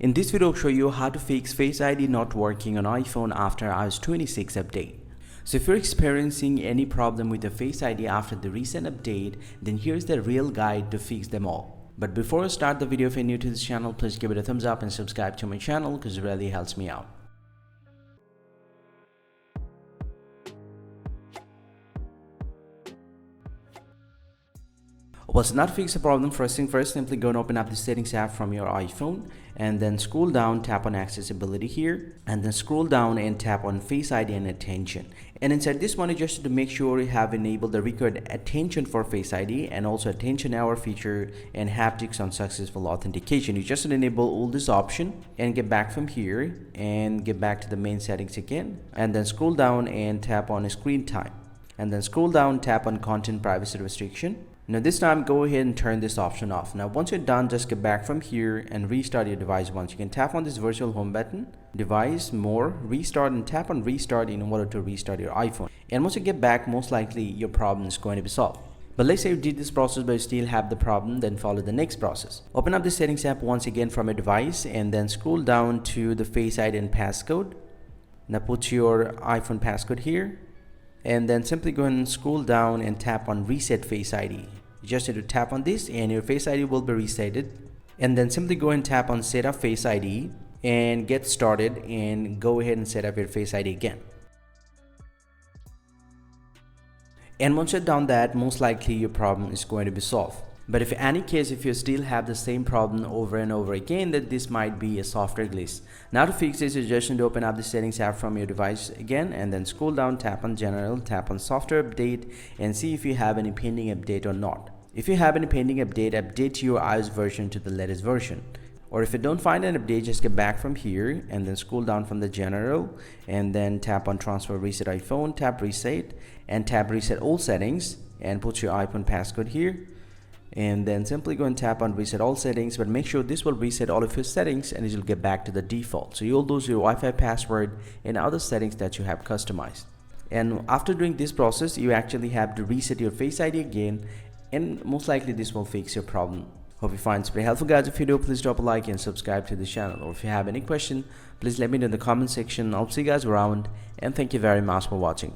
In this video, I'll show you how to fix Face ID not working on iPhone after iOS 26 update. So if you're experiencing any problem with the Face ID after the recent update, then here's the real guide to fix them all. But before I start the video, if you're new to this channel, please give it a thumbs up and subscribe to my channel because it really helps me out. Well, to not fix the problem, first thing first, simply go and open up the settings app from your iPhone and then scroll down, tap on accessibility here, and then scroll down and tap on Face ID and attention. And inside this one, you just to make sure you have enabled the record attention for Face ID and also attention hour feature and haptics on successful authentication. You just enable all this option and get back from here and get back to the main settings again, and then scroll down and tap on screen time, and then scroll down, tap on content privacy restriction. Now this time, go ahead and turn this option off. Now once you're done, just get back from here and restart your device once. You can tap on this virtual home button, device, more, restart, and tap on restart in order to restart your iPhone. And once you get back, most likely your problem is going to be solved. But let's say you did this process but you still have the problem, then follow the next process. Open up the settings app once again from your device and then scroll down to the Face ID and passcode. Now put your iPhone passcode here. And then simply go ahead and scroll down and tap on reset Face ID. You just need to tap on this and your Face ID will be resetted. And then simply go and tap on set up Face ID and get started, and go ahead and set up your Face ID again. And once you're done that, most likely your problem is going to be solved. But if in any case, if you still have the same problem over and over again, then this might be a software glitch. Now to fix this, you just need to open up the settings app from your device again and then scroll down, tap on general, tap on software update, and see if you have any pending update or not. If you have any pending update, update your iOS version to the latest version. Or if you don't find an update, just get back from here and then scroll down from the general and then tap on transfer reset iPhone, tap reset, and tap reset all settings and put your iPhone passcode here. And then simply go and tap on reset all settings, but make sure this will reset all of your settings and it will get back to the default. So you'll lose your Wi-Fi password and other settings that you have customized. And after doing this process, you actually have to reset your Face ID again, and most likely this will fix your problem. Hope you find this very helpful, guys. If you do, please drop a like and subscribe to the channel. Or if you have any question, please let me know in the comment section. I'll see you guys around, and thank you very much for watching.